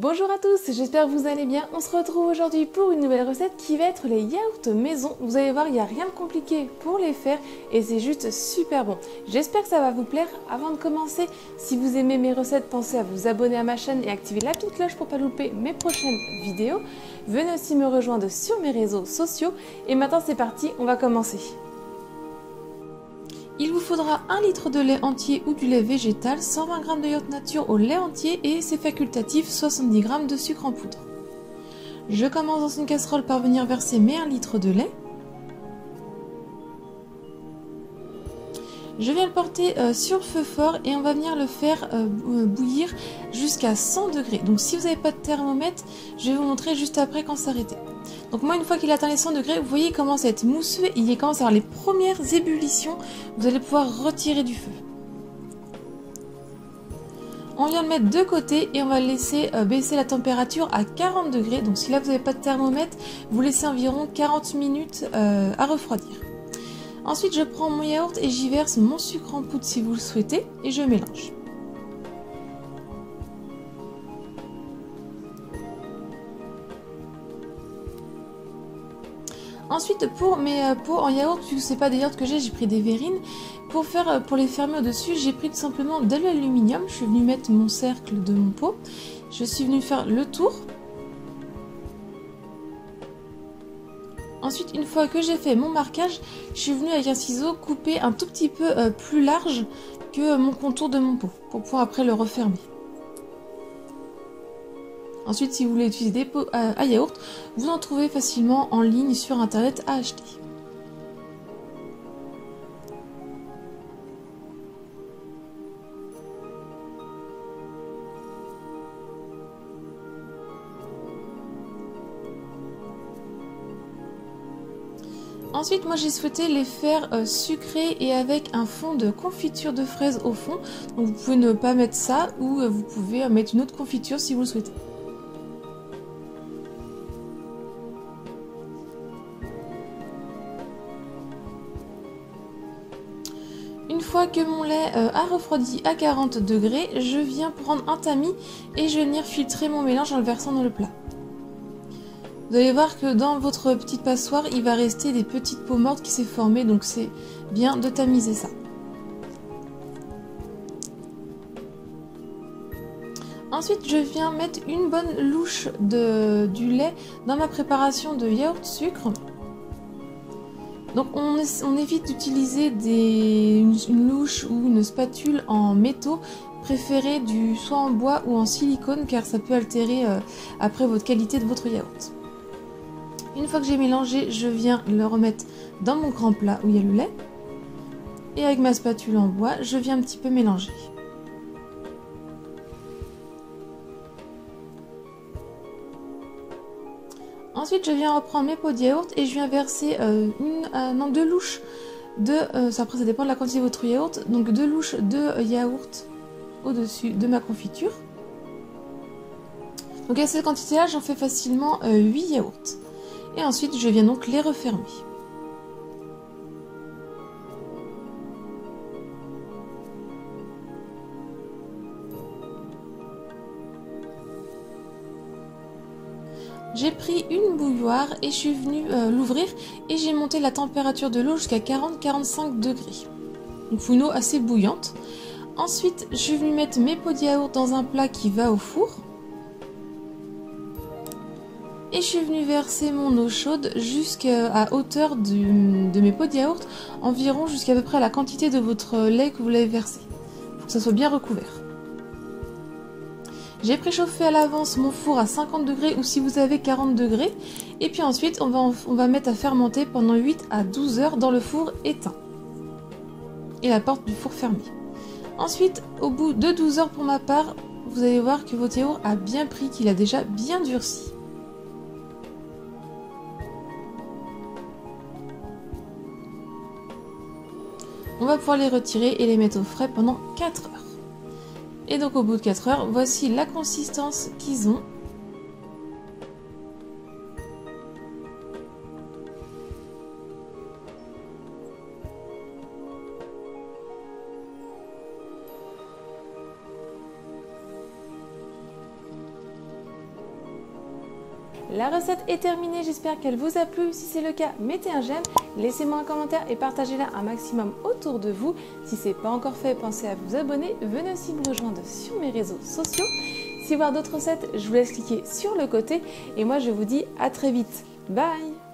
Bonjour à tous, j'espère que vous allez bien. On se retrouve aujourd'hui pour une nouvelle recette qui va être les yaourts maison. Vous allez voir, il n'y a rien de compliqué pour les faire et c'est juste super bon. J'espère que ça va vous plaire. Avant de commencer, si vous aimez mes recettes, pensez à vous abonner à ma chaîne et activer la petite cloche pour ne pas louper mes prochaines vidéos. Venez aussi me rejoindre sur mes réseaux sociaux. Et maintenant c'est parti, on va commencer. Il vous faudra 1 litre de lait entier ou du lait végétal, 120 g de yaourt nature au lait entier et c'est facultatif, 70 g de sucre en poudre. Je commence dans une casserole par venir verser mes 1 litre de lait. Je viens le porter sur feu fort et on va venir le faire bouillir jusqu'à 100 degrés. Donc si vous n'avez pas de thermomètre, je vais vous montrer juste après quand s'arrêter. Donc moi, une fois qu'il atteint les 100 degrés, vous voyez, il commence à être mousseux et il commence à avoir les premières ébullitions. Vous allez pouvoir retirer du feu. On vient le mettre de côté et on va laisser baisser la température à 40 degrés. Donc si là, vous n'avez pas de thermomètre, vous laissez environ 40 minutes à refroidir. Ensuite, je prends mon yaourt et j'y verse mon sucre en poudre si vous le souhaitez et je mélange. Ensuite, pour mes pots en yaourt, vu que ce n'est pas des yaourts que j'ai pris des verrines. Pour les fermer au-dessus, j'ai pris tout simplement de l'aluminium. Je suis venue mettre mon cercle de mon pot. Je suis venue faire le tour. Ensuite, une fois que j'ai fait mon marquage, je suis venue avec un ciseau couper un tout petit peu plus large que mon contour de mon pot pour pouvoir après le refermer. Ensuite, si vous voulez utiliser des pots à yaourt, vous en trouvez facilement en ligne sur internet à acheter. Ensuite, moi j'ai souhaité les faire sucrés et avec un fond de confiture de fraises au fond. Donc vous pouvez ne pas mettre ça ou vous pouvez mettre une autre confiture si vous le souhaitez. Une fois que mon lait a refroidi à 40 degrés, je viens prendre un tamis et je vais venir filtrer mon mélange en le versant dans le plat. Vous allez voir que dans votre petite passoire, il va rester des petites peaux mortes qui s'est formées, donc c'est bien de tamiser ça. Ensuite, je viens mettre une bonne louche du lait dans ma préparation de yaourt sucre. Donc on évite d'utiliser une louche ou une spatule en métaux, préférez soit en bois ou en silicone car ça peut altérer après votre qualité de votre yaourt. Une fois que j'ai mélangé, je viens le remettre dans mon grand plat où il y a le lait. Et avec ma spatule en bois, je viens un petit peu mélanger. Ensuite, je viens reprendre mes pots de yaourt et je viens verser 2 louches après ça dépend de la quantité de votre yaourt, donc 2 louches de yaourt au-dessus de ma confiture. Donc à cette quantité-là, j'en fais facilement 8 yaourts. Et ensuite, je viens donc les refermer. J'ai pris une bouilloire et je suis venue l'ouvrir et j'ai monté la température de l'eau jusqu'à 40-45 degrés. Donc une eau assez bouillante. Ensuite, je suis venue mettre mes pots de yaourt dans un plat qui va au four. Et je suis venue verser mon eau chaude jusqu'à hauteur de mes pots de yaourt, environ jusqu'à peu près la quantité de votre lait que vous l'avez versé. Il faut que ça soit bien recouvert. J'ai préchauffé à l'avance mon four à 50 degrés ou si vous avez 40 degrés. Et puis ensuite, on va mettre à fermenter pendant 8 à 12 heures dans le four éteint. Et la porte du four fermée. Ensuite, au bout de 12 heures pour ma part, vous allez voir que votre yaourt a bien pris, qu'il a déjà bien durci. On va pouvoir les retirer et les mettre au frais pendant 4 heures. Et donc au bout de 4 heures, voici la consistance qu'ils ont. La recette est terminée, j'espère qu'elle vous a plu. Si c'est le cas, mettez un j'aime, laissez-moi un commentaire et partagez-la un maximum autour de vous. Si ce n'est pas encore fait, pensez à vous abonner. Venez aussi me rejoindre sur mes réseaux sociaux. Si vous voulez voir d'autres recettes, je vous laisse cliquer sur le côté. Et moi, je vous dis à très vite. Bye!